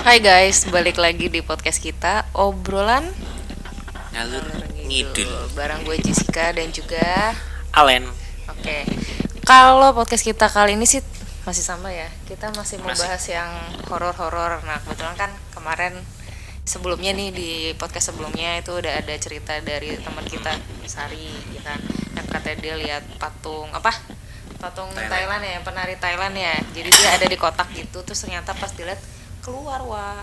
Hai guys, balik lagi di podcast kita obrolan Ngalur ngalor ngidul. ngidul bareng gue Jessica dan juga Alen oke. Kalau podcast kita kali ini sih masih sama ya. Kita masih mau masih. bahas yang horor-horor. Nah, kebetulan kan kemarin sebelumnya nih di podcast sebelumnya itu udah ada cerita dari teman kita Sari ya kan. Yang katanya dia lihat patung Thailand. Thailand ya, penari Thailand ya. Jadi dia ada di kotak gitu, terus ternyata pas dilihat keluar wah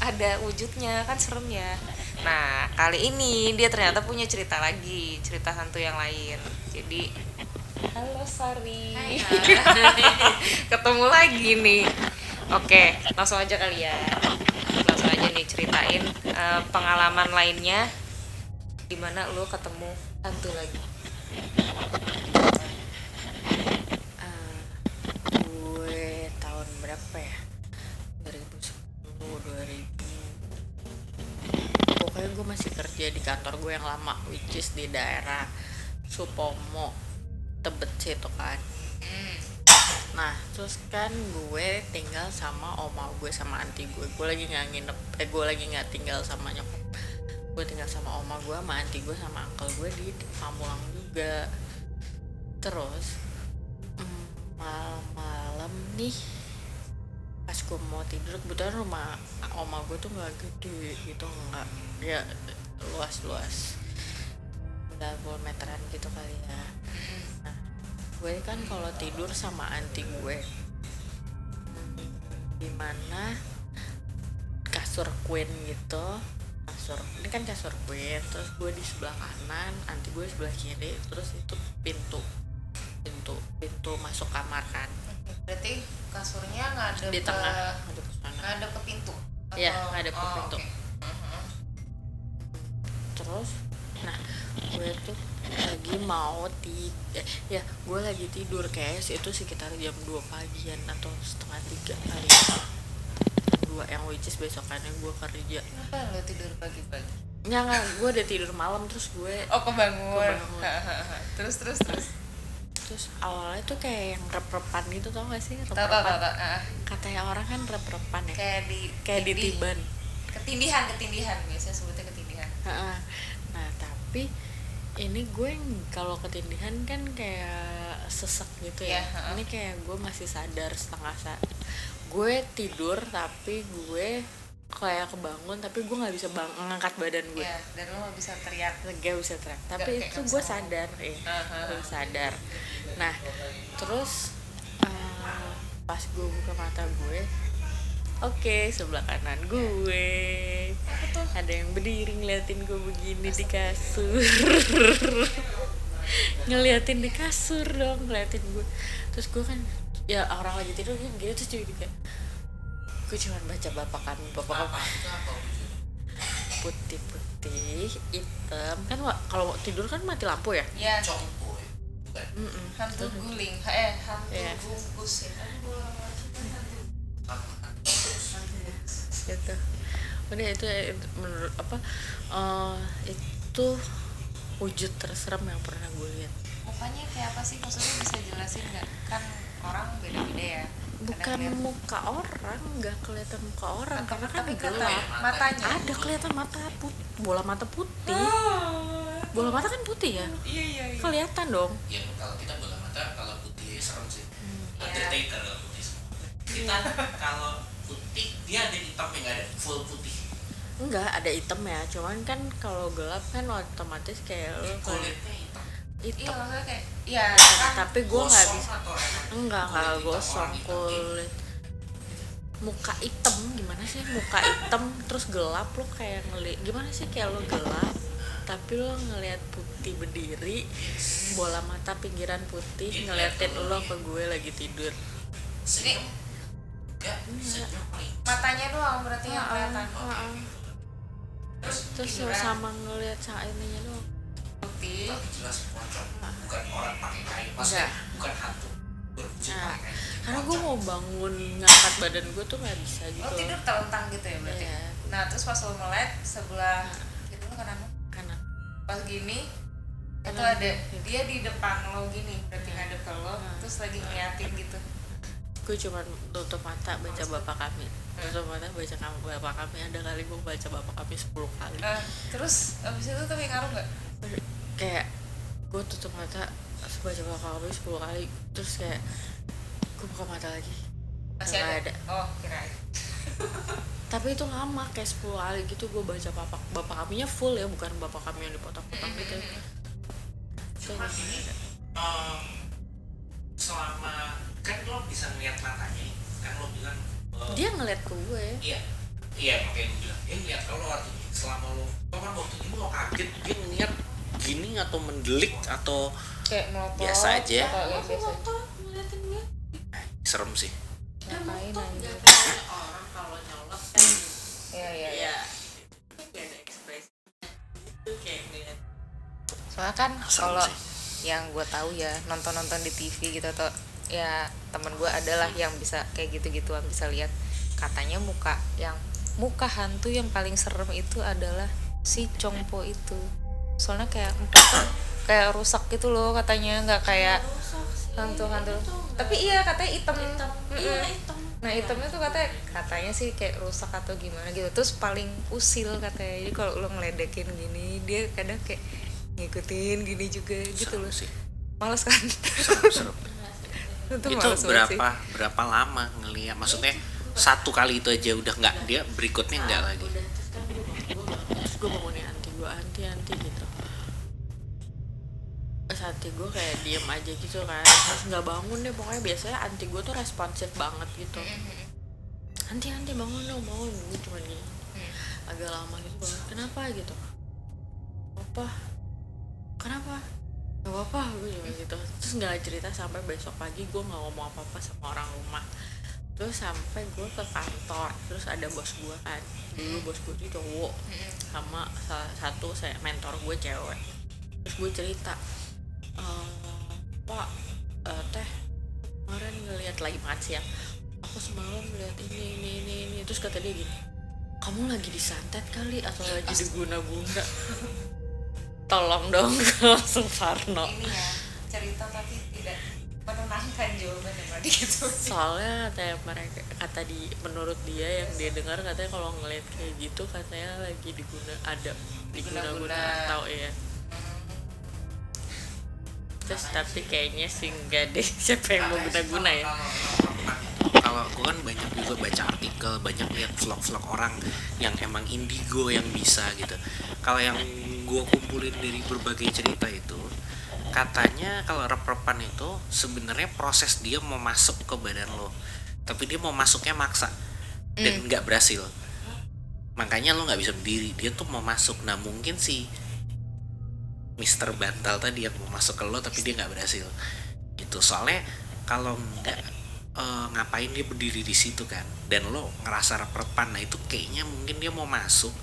ada wujudnya kan serem ya. Nah kali ini dia ternyata punya cerita lagi, cerita hantu yang lain. Jadi halo Sari. Hai. Ketemu lagi nih. Oke, langsung aja kali ya. Langsung aja nih ceritain pengalaman lainnya dimana lo ketemu hantu lagi. Gue tahun berapa ya? 2010, 2000. Pokoknya gue masih kerja di kantor gue yang lama, which is di daerah Supomo, Tebet situ kan. Nah, terus kan gue tinggal sama oma gue sama anti gue. Gue lagi nggak nginep, gue lagi nggak tinggal sama nyokap. Gue tinggal sama oma gue, sama anti gue, sama uncle gue di Pamulang juga. Terus malam-malam nih pas gue mau tidur, kebetulan rumah oma gue tuh nggak gede gitu, nggak ya, luas-luas 90 meteran gitu kali ya. Nah, gue kan kalau tidur sama anti gue dimana kasur queen gitu, kasur ini kan kasur queen, terus gue di sebelah kanan, anti gue sebelah kiri, terus itu pintu pintu pintu masuk kamar kan Berarti kasurnya ngadep di tengah, ada ke sana. ngadep ke pintu. Iya, ngadep ke pintu. Oke. Terus nah gue tuh lagi mau ya gue lagi tidur kayak itu sekitar jam 2 pagian atau setengah 3 kali ya. Jam 2 yang which is besokannya gue kerja. Kenapa lo tidur pagi-pagi? Nggak, gue udah tidur malam terus gue Kebangun. Kebangun. Terus. awalnya tuh kayak yang rep-repan gitu, tau gak sih Tahu. rep-repan? Katanya orang kan rep-repan ya, kayak ditiban. Ketindihan biasanya sebutnya ketindihan. Heeh. Nah tapi ini gue kalau ketindihan kan kayak sesek gitu ya. Iya, Ini kayak gue masih sadar setengah gue tidur tapi gue kayak kebangun tapi gue nggak bisa ngangkat badan gue. Iya, dan lo nggak bisa teriak. Gak bisa teriak tapi kayak itu nggak gue bisa sadar gue sadar. Nah terus pas gue buka mata gue, oke, sebelah kanan gue ada yang berdiri ngeliatin gue begini di kasur. Ngeliatin di kasur dong, ngeliatin gue. Terus gue kan ya orang lagi tidur gitu, terus jadi kayak gue cuma baca bapak putih hitam kan. Kalau tidur kan mati lampu ya. Iya. Congkoy. Bukan. Hantu guling. Hantu Iya. bungkus ya. Gitu udah itu menurut itu wujud terserem yang pernah gue lihat. Mukanya kayak apa sih? Maksudnya bisa jelasin nggak? Kan orang beda-beda ya. Bukan muka orang, nggak kelihatan muka orang karena kan tapi gelap. matanya. Ada kelihatan mata bola mata putih. Bola mata kan putih ya, Iya. kelihatan dong. Ya kalau kita bola mata kalau putih serem sih. Iya. Undertaker kalau putih semua. Kita kalau putih dia ada hitam yang nggak ada full putih. Enggak ada hitam ya, cuman kan kalau gelap kan otomatis kayak lo Kulitnya hitam. Iya, hitam. maksudnya kayak iya kan. Tapi gue nggak Gosong bisa. atau emang Enggak kulit hitam gosong orang hitam kayak kulit. Muka hitam gimana sih? Muka hitam terus gelap, lo kayak gimana sih, kayak lo gelap tapi lo ngelihat putih berdiri, bola mata pinggiran putih ngeliatin lo ke gue lagi tidur. senyum. Enggak, senyum paling. Matanya doang berarti yang kelihatan. Terus Terus lo sama ngelihat ininya doang. Putih. tapi jelas pocong. Bukan orang pakai kain. Maksudnya Enggak. bukan hantu berwujud Nah, pakai kain. karena gue mau bangun ngangkat badan gue tuh nggak bisa Lo gitu. tidur telentang gitu ya berarti. Iya. Nah terus pas lo melek sebelah itu lo kanan lo. Kanan. Pas gini itu Kanan. ada dia di depan lo gini berarti ngadep ke lo Nah. terus lagi ngeliatin gitu. gue cuma tutup mata baca bapak kami, tutup mata baca bapak kami, ada kali gue baca bapak kami 10 kali. Terus abis itu tapi ngaruh nggak? Kayak gue tutup mata baca bapak kami 10 kali, terus kayak gue buka mata lagi Masih nggak ada? Oh kirain. tapi itu lama kayak 10 kali gitu gue baca bapak kaminya full ya, bukan bapak kami yang dipotong-potong gitu. Cuma ini selama kan lo bisa ngeliat matanya kan, lo bilang dia ngeliat ke gue. iya makanya gue bilang dia ngeliat kalau artinya selama lo kan waktu itu lo kaget dia ngeliat gini atau mendelik atau Kayak melotot biasa aja. atau ya, biasa aja. Foto ngeliatin gue. serem sih. Ngapain aja? Orang kalau nyolot kan Iya. kayak ada ekspresi itu kayak ngeliat. Soalnya kan Serem kalau sih. yang gue tahu ya nonton di TV gitu atau ya temen gue adalah yang bisa kayak gitu-gituan, bisa lihat katanya muka hantu yang paling serem itu adalah si Chongpo itu. Soalnya kayak mukanya kayak rusak gitu loh katanya, nggak kayak hantu-hantu. Tapi iya katanya hitam. Iya hitam. Nah hitamnya tuh katanya sih kayak rusak atau gimana gitu. Terus paling usil katanya. Jadi kalau lo ngeledekin gini dia kadang kayak ngikutin gini juga gitu Serem loh. sih. Males kan? Serem. Itu Itu males banget sih. berapa lama ngeliat, maksudnya satu kali itu aja udah nggak, dia berikutnya nggak lagi. Udah terus gue bangunin anti gitu. Terus anti gue kayak diem aja gitu kan, terus nggak bangun deh. Pokoknya biasanya anti gue tuh responsif banget gitu. Anti bangun dong, bangun. Gue cuma gini agak lama gitu bangun. Kenapa gitu? Kenapa? Gak apa-apa, gue cuma gitu. Terus nggak cerita sampai besok pagi gue nggak ngomong apa-apa sama orang rumah. Terus sampai gue ke kantor, terus ada bos gue kan, dulu bos gue itu cowok, sama salah satu mentor gue cewek. Terus gue cerita, Pak, teh kemarin ngeliat lagi makan siang, aku semalam ngeliat ini. Terus kata dia gini, kamu lagi disantet kali atau lagi diguna-guna? Tolong dong, langsung Farno. Ini ya cerita tapi tidak menenangkan jawabannya tadi gitu. Soalnya kata menurut dia yang dia dengar katanya kalau ngeliat kayak gitu katanya lagi diguna-guna atau ya. Terus tapi kayaknya sih enggak deh, siapa yang mau guna-guna ya. Kalau gue kan banyak juga baca artikel, banyak lihat vlog-vlog orang yang emang indigo yang bisa gitu. Kalau yang gue kumpulin dari berbagai cerita itu, katanya kalau rep-repan itu sebenarnya proses dia mau masuk ke badan lo, tapi dia mau masuknya maksa dan nggak berhasil. Makanya lo nggak bisa berdiri, dia tuh mau masuk. Nah mungkin si Mister Bantal tadi yang mau masuk ke lo tapi dia nggak berhasil gitu. Soalnya kalau nggak ngapain dia berdiri di situ kan, dan lo ngerasa rep-repan, nah itu kayaknya mungkin dia mau masuk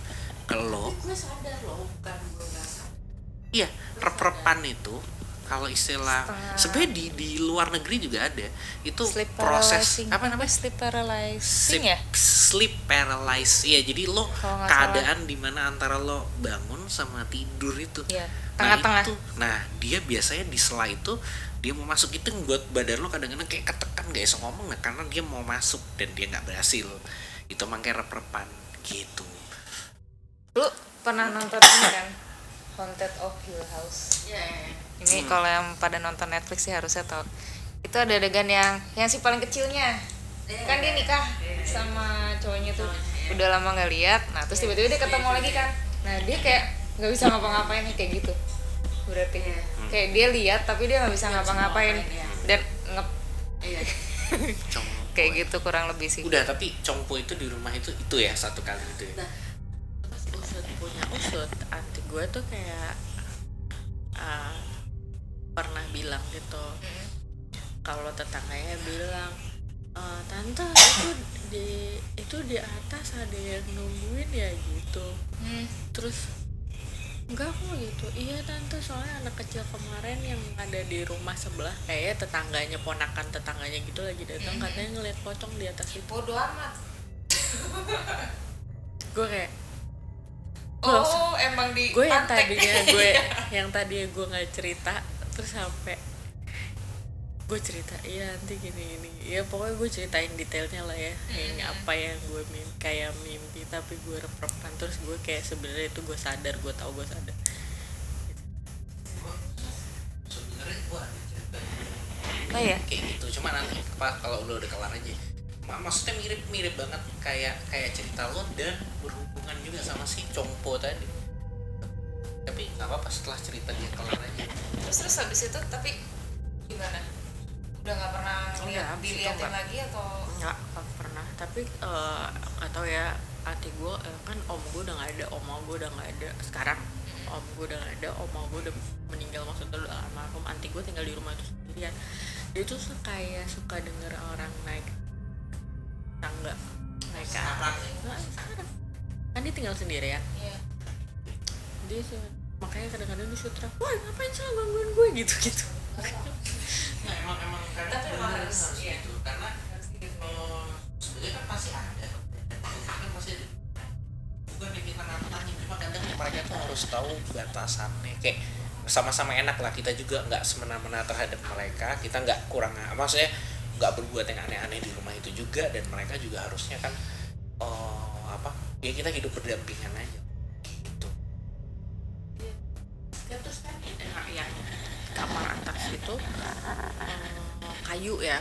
ke lo. Gue sadar loh, bukan gue nggak sadar. Iya, rep-repan itu kalau istilah sebenarnya di luar negeri juga ada itu Sleep proses paralyzing. apa namanya, Sleep paralyzing ya? sleep paralysis ya. Jadi lo Kalau nggak keadaan dimana antara lo bangun sama tidur itu. Iya, Nah tengah-tengah. itu, nah dia biasanya di sela itu dia mau masuk itu buat badan lo kadang-kadang kayak ketekan gak bisa ngomong, nah karena dia mau masuk dan dia nggak berhasil. Itu makanya rep-repan gitu. Lu pernah nonton ini kan? Haunted of Hill House. Iya. Ini kalau yang pada nonton Netflix sih harusnya tahu. Itu ada adegan yang si paling kecilnya. Kan dia nikah sama cowoknya tuh. Udah lama nggak lihat. Nah, terus tiba-tiba dia ketemu lagi kan. Nah, dia kayak nggak bisa ngapa-ngapain kayak gitu. Berarti kayak dia lihat tapi dia nggak bisa ngapa-ngapain dan kayak gitu kurang lebih sih. Udah, tapi Chongpo itu di rumah itu ya satu kali itu ya. Nah, terus punya anti gue tuh kayak pernah bilang gitu, kalau tetangganya bilang, tante itu di atas ada yang nungguin ya gitu. Terus enggak kok gitu, iya tante, soalnya anak kecil kemarin yang ada di rumah sebelah kayaknya tetangganya, ponakan tetangganya gitu lagi datang, katanya ngeliat pocong di atas itu. Bodoh amat. Gue kayak Emang di gue yang tadinya gue nggak cerita, terus sampai gue cerita iya nanti gini ya pokoknya gue ceritain detailnya lah ya yang apa yang gue kayak mimpi tapi gue rep-repan terus gue kayak sebenarnya itu gue sadar gue tahu gue sadar. Sebenarnya gue ada cerita Oh ya. kayak gitu, cuma nanti kalau udah kelar aja. Maksudnya mirip banget kayak cerita lo dan berhubungan juga sama si Congpo tadi. Tapi nggak apa-apa, setelah cerita dia kelar aja. Terus habis itu tapi gimana? Udah nggak pernah dilihatin lagi atau? Nggak pernah tapi nggak tahu ya hati gue kan om gue udah nggak ada, oma gue udah nggak ada sekarang, om gue udah nggak ada, oma gue udah meninggal maksudnya udah almarhum, anti gue tinggal di rumah itu sendirian. Dia tuh kayak suka denger orang naik tangga naik ke atas. Nah, sekarang kan dia tinggal sendirian. Iya. Dia makanya kadang-kadang dia sutra, wah ngapain sih lo gangguin gue gitu. Nah, emang Tapi emang harus iya. gitu, karena sebenarnya kan pasti ada kan pasti ada. Bukan diminta nantangin, cuma kadang mereka tuh harus tahu batasannya. Kayak sama-sama enak lah, kita juga nggak semena-mena terhadap mereka, kita nggak kurang, maksudnya nggak berbuat yang aneh-aneh di rumah itu juga, dan mereka juga harusnya kan ya kita hidup berdampingan aja gitu. Ya terus kan yang kamar atas itu kayu nih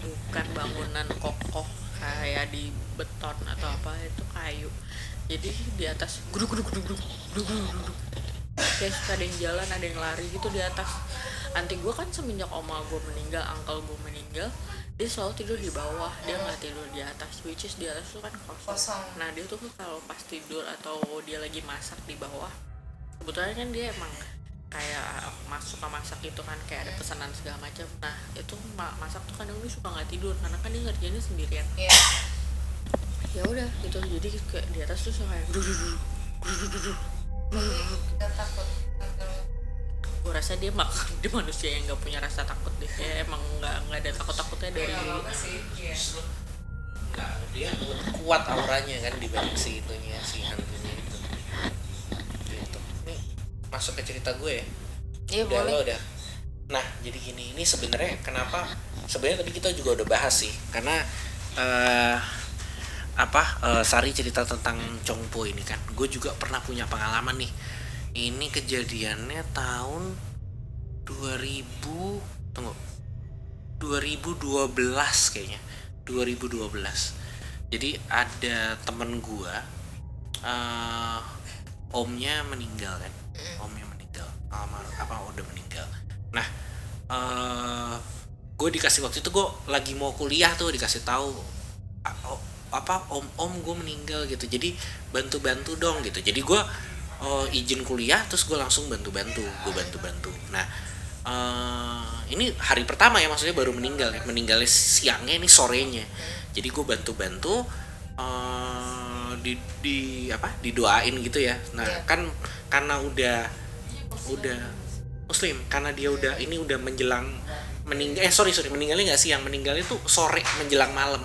bukan bangunan kokoh kayak di beton atau apa, itu kayu. Jadi di atas guduk kayak suka ada yang jalan, ada yang lari gitu di atas. Anti gue kan semenjak oma gue meninggal, uncle gue meninggal, dia selalu tidur di bawah, dia nggak tidur di atas, which is di atas tuh kan kosong. Nah dia tuh kalau pas tidur atau dia lagi masak di bawah, kebetulan kan dia emang kayak suka masak gitu kan, kayak ada pesanan segala macam. Nah itu masak tuh kadang dia suka nggak tidur karena kan dia ngerjainnya sendirian. Ya udah gitu, jadi kayak di atas tuh suka kayak Gak takut atau? gue rasa dia manusia yang nggak punya rasa takut deh, ya emang nggak ada takutnya dari dulu. Nggak, dia kuat auranya kan dibanding si itunya, si hantunya itu gitu. Nih masuk ke cerita gue ya. Iya Udah, boleh. lo udah. Nah jadi gini, ini sebenarnya kenapa, sebenarnya tadi kita juga udah bahas sih, karena Sari cerita tentang Congpo ini kan, gue juga pernah punya pengalaman nih. Ini kejadiannya tahun 2012 kayaknya, 2012. Jadi ada temen gue, omnya meninggal kan, udah meninggal. Nah gue dikasih waktu itu, gue lagi mau kuliah tuh, dikasih tahu om gue meninggal gitu, jadi bantu dong gitu. Jadi gue izin kuliah, terus gue langsung bantu. Nah ini hari pertama ya, maksudnya baru meninggalnya siangnya, ini sorenya. Jadi gue bantu didoain gitu ya. Nah kan karena udah muslim, karena dia udah menjelang meninggal, meninggalnya nggak siang, meninggalnya tuh sore menjelang malam.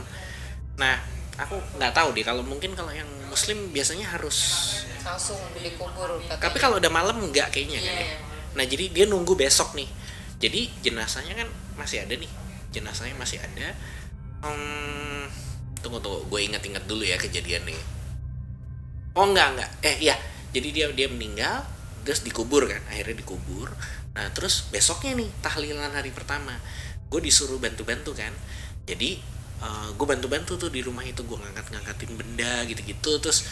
Nah aku nggak tahu deh, kalau yang muslim biasanya harus Langsung dikubur. tapi kalau udah malam nggak kayaknya kan ya. Nah jadi dia nunggu besok nih, jadi jenazahnya kan masih ada. Tunggu gue ingat dulu ya kejadiannya. Iya, jadi dia meninggal terus dikubur kan, akhirnya dikubur. Nah terus besoknya nih tahlilan hari pertama, gue disuruh bantu kan. Jadi gue bantu tuh di rumah itu, gue ngangkatin benda gitu. Terus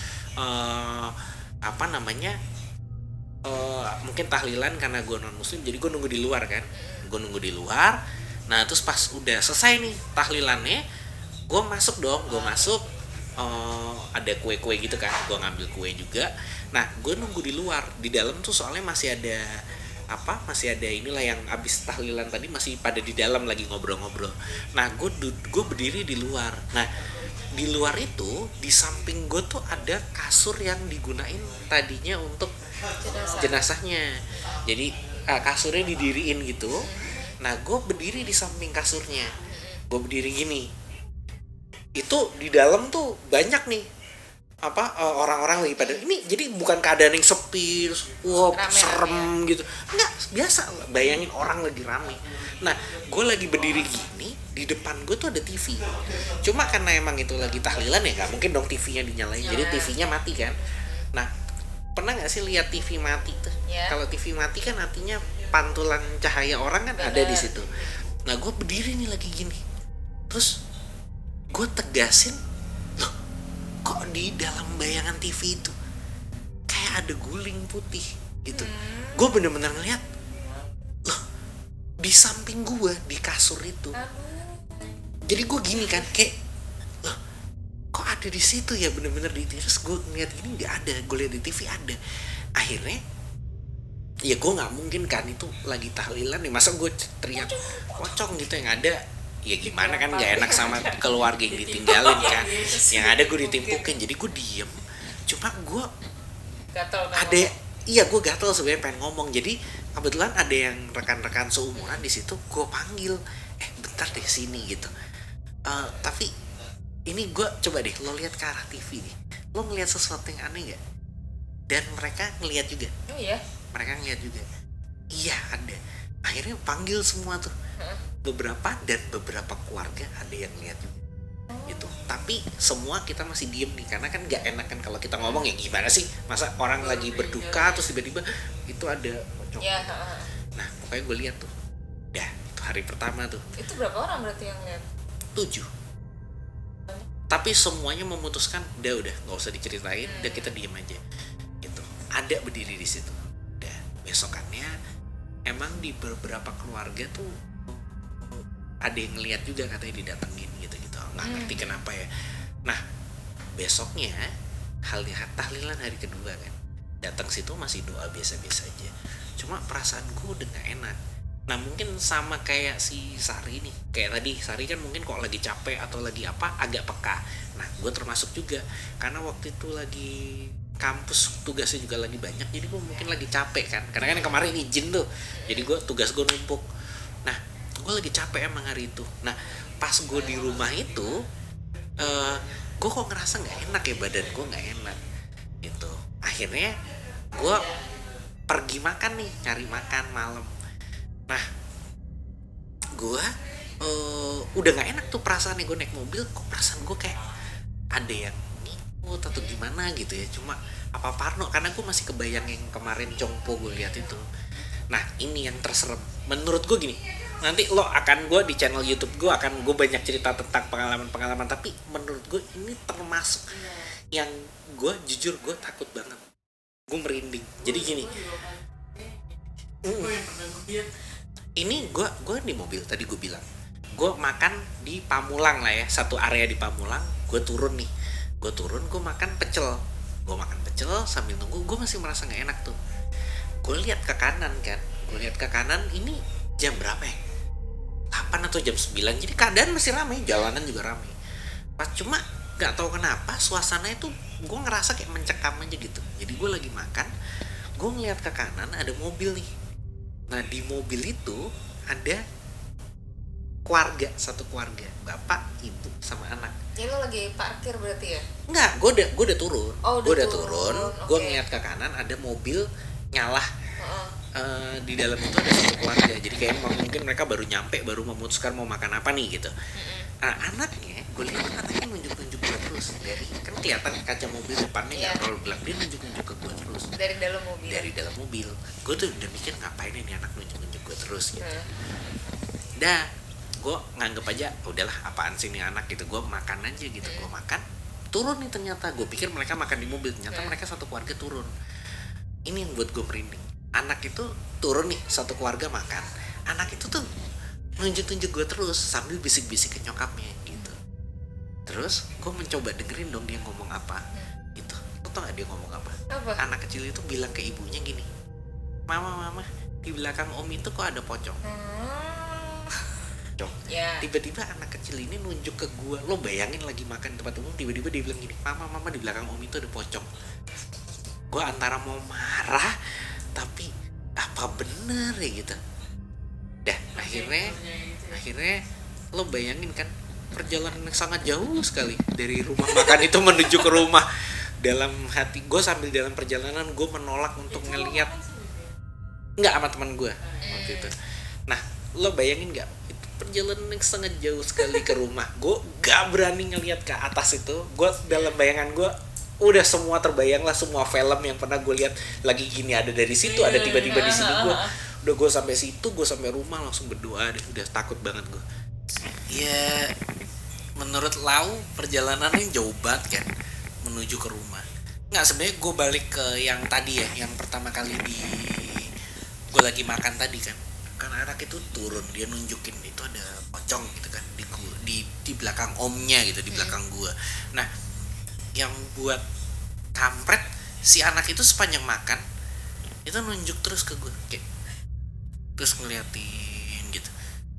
mungkin tahlilan karena gue non muslim, jadi gue nunggu di luar kan. Nah terus pas udah selesai nih tahlilannya, gue masuk. Ada kue gitu kan, gue ngambil kue juga. Nah gue nunggu di luar, di dalam tuh soalnya masih ada inilah yang abis tahlilan tadi masih pada di dalam lagi ngobrol-ngobrol. Nah gue berdiri di luar. Nah di luar itu di samping gue tuh ada kasur yang digunain tadinya untuk jenazahnya. Jadi kasurnya didiriin gitu. Nah gue berdiri di samping kasurnya, gue berdiri gini. Itu di dalam tuh banyak nih orang-orang lagi pada ini, jadi bukan keadaan yang sepi terus wah Rame-rame serem gitu, enggak, biasa, bayangin orang lagi rame. Nah gue lagi berdiri gini, di depan gue tuh ada TV, cuma karena emang itu lagi tahlilan ya nggak mungkin dong TV-nya dinyalain, jadi TV-nya mati kan. Nah pernah nggak sih lihat TV mati tuh? Ya. Kalau TV mati kan artinya pantulan cahaya orang kan ada di situ. Nah gue berdiri nih lagi gini, terus gue tegasin, loh kok di dalam bayangan TV itu kayak ada guling putih gitu. Gue bener-bener ngeliat, loh di samping gue di kasur itu. Jadi gue gini kan kayak, loh kok ada di situ ya, bener-bener di terus gue ngeliat ini nggak ada, gue lihat di TV ada. Akhirnya ya gue nggak mungkin kan itu lagi tahlilan nih, masa gue teriak pocong gitu, yang ada ya gimana kan, nggak enak sama keluarga yang ditinggalin kan, yang ada gue ditimpukin. Jadi gue diem, cuma gue ada, iya gue gatel sebenarnya pengen ngomong. Jadi kebetulan ada yang rekan-rekan seumuran di situ, gue panggil, bentar deh sini gitu. Tapi ini gue coba deh lo lihat ke arah TV nih, lo ngelihat sesuatu yang aneh gak? Dan mereka ngelihat juga. Oh iya. Mereka ngeliat juga, iya ada. Akhirnya panggil semua tuh, beberapa keluarga ada yang lihat juga gitu. Tapi semua kita masih diem nih, karena kan nggak enak kan kalau kita ngomong, ya gimana sih, masa orang lagi berduka terus tiba-tiba itu ada pocong. Ya, Nah pokoknya gue lihat tuh, dah itu hari pertama tuh. itu berapa orang berarti yang lihat? 7. Tapi semuanya memutuskan udah nggak usah diceritain, udah kita diem aja gitu. Ada berdiri di situ. Besokannya emang di beberapa keluarga tuh ada yang ngeliat juga, katanya didatengin gitu nggak ngerti kenapa ya. Nah besoknya tahlilan hari kedua kan, datang situ masih doa biasa-biasa aja, cuma perasaan gue udah nggak enak. Nah mungkin sama kayak si Sari nih, kayak tadi Sari kan mungkin kok lagi capek atau lagi apa agak peka. Nah gue termasuk juga, karena waktu itu lagi kampus tugasnya juga lagi banyak, jadi gue mungkin lagi capek kan, karena kan kemarin izin tuh, jadi tugas gue numpuk. Nah gue lagi capek emang hari itu. Nah pas gue di rumah itu, gue kok ngerasa nggak enak ya, badan gue nggak enak gitu. Akhirnya gue pergi makan nih, cari makan malam. Nah gue udah nggak enak tuh perasaannya. Gue naik mobil kok perasaan gue kayak ada yang ngikut atau gimana gitu ya, cuma apa parno, karena gue masih kebayang yang kemarin Congpo gue lihat itu. Nah ini yang terserem menurut gue gini, nanti lo akan, gue di channel YouTube gue banyak cerita tentang pengalaman, tapi menurut gue ini termasuk yang gue jujur gue takut banget, gue merinding. Jadi gini, ini gue di mobil tadi gue bilang, gue makan di Pamulang lah ya, satu area di Pamulang. Gue turun gue makan pecel sambil nunggu. Gue masih merasa nggak enak tuh. Gue lihat ke kanan ini jam berapa ya, 8 atau jam 9, jadi keadaan masih ramai, jalanan juga ramai. Pas cuma nggak tahu kenapa suasana itu gue ngerasa kayak mencekam aja gitu. Jadi gue lagi makan, gue ngeliat ke kanan ada mobil nih. Nah di mobil itu ada satu keluarga, bapak, ibu, sama anak. Jadi lo lagi parkir berarti ya? Enggak, gue udah turun. Gue udah turun. Gue Okay. ngeliat ke kanan ada mobil nyala. Di dalam itu ada satu keluarga. Jadi kayak mungkin mereka baru nyampe, baru memutuskan mau makan apa nih gitu. Nah, anaknya, gue lihat anaknya nunjuk-nunjuk gue terus. Dari kan kelihatan kaca mobil depannya nggak terlalu gelap, dia nunjuk-nunjuk ke gue terus. Dari dalam mobil. Gue tuh udah mikir ngapain ini anak nunjuk-nunjuk gue terus gitu. Dah, gue nganggep aja udahlah apaan sih nih anak gitu. Gue makan aja gitu. Gue makan, turun nih ternyata. Gue pikir mereka makan di mobil, ternyata mereka satu keluarga turun. Ini yang buat gue merinding. Anak itu turun nih, satu keluarga makan. Anak itu tuh nunjuk-nunjuk gue terus sambil bisik-bisik ke nyokapnya gitu. Terus gue mencoba dengerin dong dia ngomong apa gitu. Lo tau gak dia ngomong apa? Anak kecil itu bilang ke ibunya gini, mama di belakang om itu kok ada pocong. Yeah. Tiba-tiba anak kecil ini nunjuk ke gue. Lo bayangin lagi makan di tempat umum, tiba-tiba dia bilang gini, mama di belakang om itu ada pocong. Gue antara mau marah tapi apa bener ya gitu. Dah akhirnya lo bayangin kan, perjalanan yang sangat jauh sekali dari rumah makan itu menuju ke rumah. dalam hati gue, sambil dalam perjalanan gue menolak untuk ngelihat, nggak sama teman gue waktu itu. Nah lo bayangin nggak, itu perjalanan yang sangat jauh sekali ke rumah, gue gak berani ngelihat ke atas itu. Gue dalam bayangan gue udah semua terbayang lah, semua film yang pernah gue lihat lagi gini, ada dari situ, ada tiba-tiba di sini. Gue sampai situ, gue sampai rumah langsung berdoa deh, udah takut banget gue. Ya menurut Lau perjalanannya jauh banget kan menuju ke rumah. Nggak, sebenarnya gue balik ke yang tadi ya, yang pertama kali gue lagi makan tadi kan anak itu turun, dia nunjukin itu ada pocong gitu kan di belakang omnya gitu, di belakang gue. Nah yang buat kampret, si anak itu sepanjang makan itu nunjuk terus ke gue kayak terus ngeliatin gitu.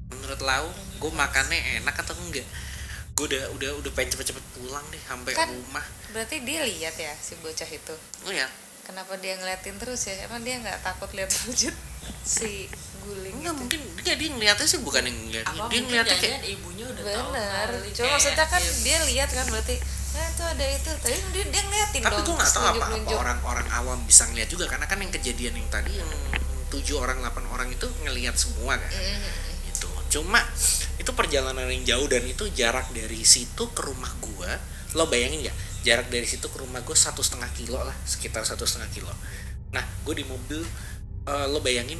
Menurut Lau gue makannya enak atau enggak? Gue udah pengen cepet-cepet pulang deh sampai Kan rumah. berarti dia lihat ya si bocah itu. Lihat. Kenapa dia ngeliatin terus ya? Emang dia nggak takut lihat wujud si guling Enggak, itu? mungkin dia ngeliatnya sih bukan yang ngeliat, Apa dia mungkin ngeliatnya kayak jangan ibunya udah tahu Bener. kali, Cuma kayak maksudnya kan dia- dia lihat kan, berarti nah itu ada itu. Tapi dia ngeliatin tapi dong. gue nggak terus tahu apa nunjuk-nunjuk. orang-orang awam bisa ngeliat juga, karena kan yang kejadian yang tadi yang 7 orang 8 orang itu ngeliat semua kan. Itu cuma itu perjalanan yang jauh, dan itu jarak dari situ ke rumah gua, lo bayangin ya, jarak dari situ ke rumah gua 1,5 kilo lah, sekitar 1,5 kilo. Nah gue di mobil, lo bayangin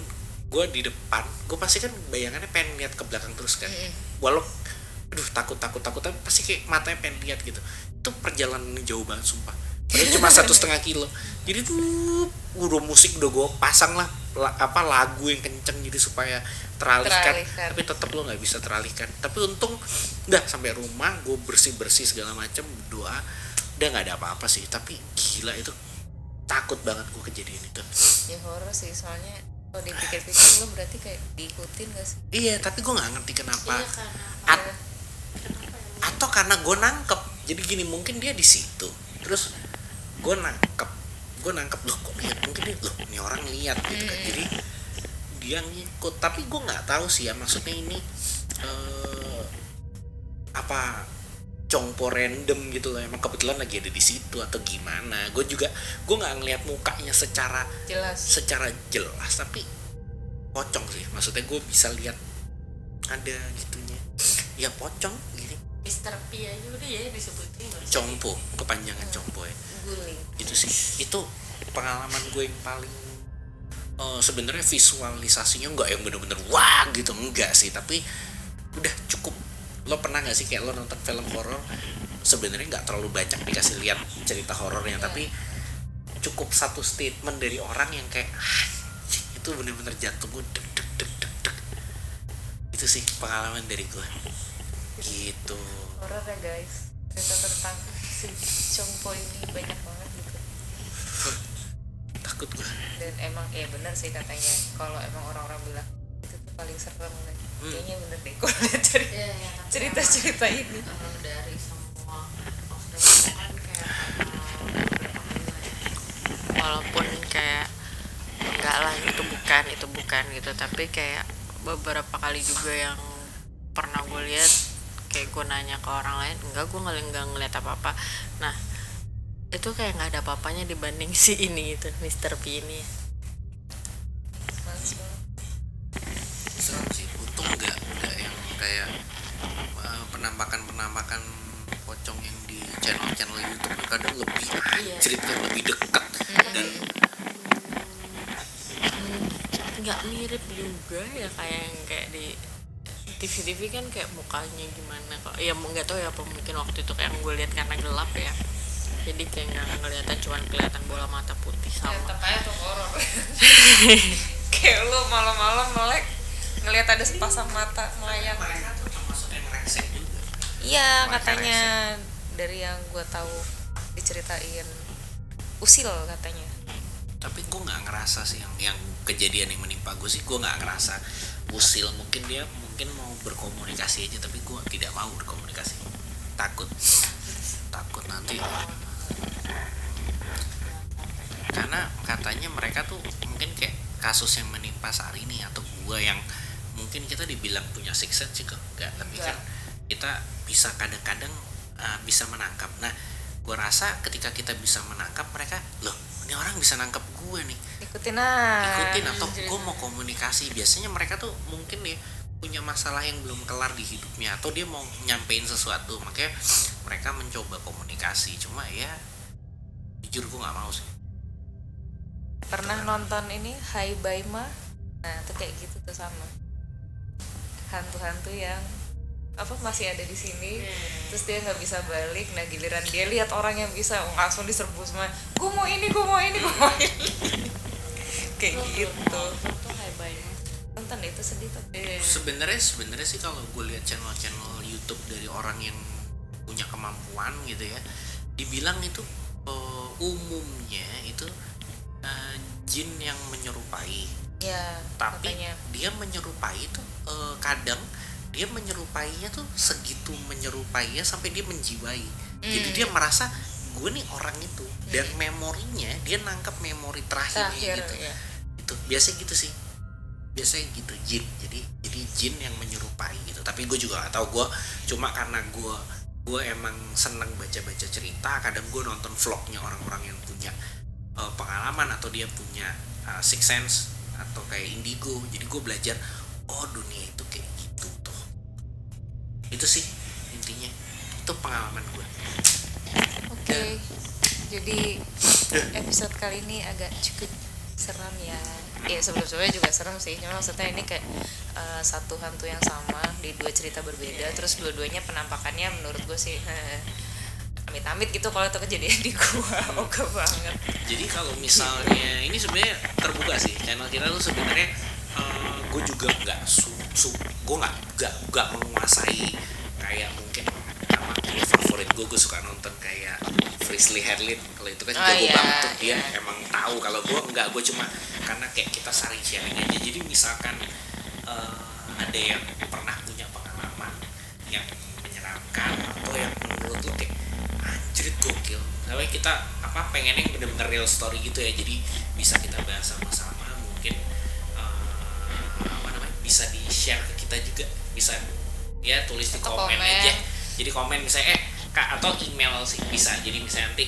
gue di depan, gue pasti kan bayangannya pengen lihat ke belakang terus kan, walau aduh takut tapi pasti kayak matanya pengen lihat gitu. Itu perjalanan jauh banget sumpah, padahal cuma 1,5 kilo. Jadi tuh udah musik udah gue pasang lah, lagu yang kenceng jadi supaya teralihkan. Tapi tetap lo nggak bisa teralihkan. Tapi untung udah sampai rumah, gue bersih segala macam, berdoa, udah nggak ada apa-apa sih. Tapi gila itu takut banget gue kejadian itu. Ya horor sih, soalnya kalau dipikir-pikir lo berarti kayak diikutin gak sih? Iya, tapi gue nggak ngerti kenapa. Iya, karena At- atau karena gue nangkep. Jadi gini, mungkin dia di situ, terus gue nangkep loh, kok lihat, mungkin dia loh ini orang lihat gitu kan, jadi dia ngikut. Tapi gue nggak tahu sih ya, maksudnya ini apa congpo random gitu loh, emang kebetulan lagi ada di situ atau gimana. Gue nggak ngelihat mukanya secara jelas, tapi pocong sih, maksudnya gue bisa lihat ada gitunya ya, pocong gini. Mr. P aja udah ya disebutin nggak usah. Compo, kepanjangan compo ya. Guling. Itu sih, itu pengalaman gue yang paling sebenarnya visualisasinya nggak yang bener-bener wah gitu, enggak sih, tapi udah cukup. Lo pernah nggak sih kayak lo nonton film horor, sebenarnya nggak terlalu banyak dikasih lihat cerita horornya, tapi cukup satu statement dari orang yang kayak itu bener-bener jatuh gue deg. Itu sih pengalaman dari gue gitu. Horor ya guys, cerita tentang si Chongpo ini banyak banget gitu. Takut gue. Dan emang bener sih katanya, kalau emang orang-orang bilang itu tuh paling serem kan. Kayaknya bener deh kalau lihat Iya, ya, tapi cerita-cerita ini. emang dari semua maksudnya kan kayak beberapa kali lah ya. Walaupun kayak enggak lah itu bukan gitu, tapi kayak beberapa kali juga yang pernah gue lihat, kayak gue nanya ke orang lain, enggak, gue nggak ngeliat apa-apa. Nah itu kayak nggak ada apa-apanya dibanding si ini gitu, Mr. P ini. Males banget. Serem sih, untung enggak yang kayak penampakan pocong yang di channel YouTube, kadang lebih cerita lebih dekat dan Nggak mirip juga ya kayak yang kayak di TV kan, kayak mukanya gimana kok ya, nggak tahu ya apa mungkin waktu itu kayak gue lihat karena gelap ya, jadi kayak nggak ngeliatan, cuman kelihatan bola mata putih sama. Tetap aja tuh horor. Kayak lo malam-malam melek ngelihat ada sepasang mata melayang. mereka tuh termasuk yang resek juga. Iya, Mereka katanya dari yang gue tahu diceritain usil katanya. Tapi gue nggak ngerasa sih yang kejadian yang menimpa gue sih, gue nggak ngerasa usil. Mungkin dia mau berkomunikasi aja, tapi gue tidak mau berkomunikasi, takut nanti, karena katanya mereka tuh mungkin kayak kasus yang menimpa saat ini, atau gue yang mungkin kita dibilang punya sixth sense juga enggak, tapi kan kita bisa kadang-kadang bisa menangkap. Nah gue rasa ketika kita bisa menangkap mereka, loh ini orang bisa nangkap gue nih, ikutin atau gue mau komunikasi. Biasanya mereka tuh mungkin ya punya masalah yang belum kelar di hidupnya, atau dia mau nyampein sesuatu, makanya mereka mencoba komunikasi. Cuma ya jujur gue nggak mau sih. Pernah nonton ini Hai Baima? Nah itu kayak gitu tuh, sama hantu-hantu yang apa masih ada di sini, terus dia nggak bisa balik. Nah giliran dia lihat orang yang bisa, langsung diserbu semua, gue mau ini, gue mau ini, gue mau ini. Kayak gitu. Tuh Hai Bye. Nonton deh, itu sedih tapi Sebenarnya sih kalau gue lihat channel YouTube dari orang yang punya kemampuan gitu ya, dibilang itu umumnya itu jin yang menyerupai. ya Tapi katanya. dia menyerupai itu kadang dia menyerupainya tuh segitu menyerupainya sampai dia menjiwai. Jadi dia merasa gue nih orang itu, dan memorinya dia nangkep memori terakhirnya gitu. ya. Itu biasanya gitu sih, biasanya gitu jin. Jadi jin yang menyerupai gitu. Tapi gue juga gak tahu, gue cuma karena gue emang seneng baca cerita. Kadang gue nonton vlognya orang-orang yang punya pengalaman, atau dia punya sixth sense atau kayak indigo. Jadi gue belajar, oh dunia itu kayak gitu tuh. Itu sih intinya, itu pengalaman gue. Oke. Jadi episode kali ini agak cukup seram ya. Ya sebelum-sebelumnya juga serem sih. Cuma maksudnya ini kayak satu hantu yang sama di dua cerita berbeda. Terus dua-duanya penampakannya menurut gue sih amit-amit gitu kalau itu kejadian di gua. Oke banget. Jadi kalau misalnya ini sebenarnya terbuka sih channel kita tuh sebenarnya, gue juga nggak gue nggak menguasai kayak mungkin sama favorit gue suka nonton kayak Frizzly Herlin. Kalau itu kan jago banget tuh, dia emang tahu. Kalau gue nggak, gue cuma karena kayak kita saling sharing aja. Jadi misalkan ada yang pernah punya pengalaman yang menyeramkan atau yang menurut lo kayak anjrit gokil, tapi kita pengennya yang bener-bener real story gitu ya, jadi bisa kita bahas sama-sama. Mungkin bisa di share ke kita juga, bisa ya tulis di komen aja. Jadi komen misalnya kak, atau email sih bisa. Jadi misalnya nanti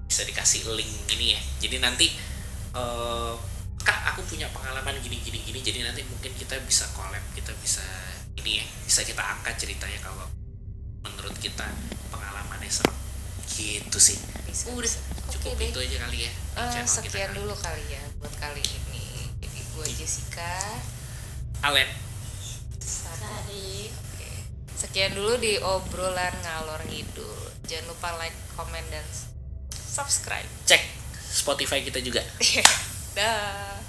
bisa dikasih link ini ya, jadi nanti kak aku punya pengalaman gini, jadi nanti mungkin kita bisa collab, kita bisa ini ya, bisa kita angkat ceritanya kalau menurut kita pengalamannya seru gitu sih. Udah cukup itu aja kali ya sekian dulu kali ya buat kali ini. Jadi gue Jessica, Alen, Sari. sekian dulu di obrolan ngalor ngidul. Jangan lupa like, comment, dan subscribe. cek Spotify kita juga. Dah.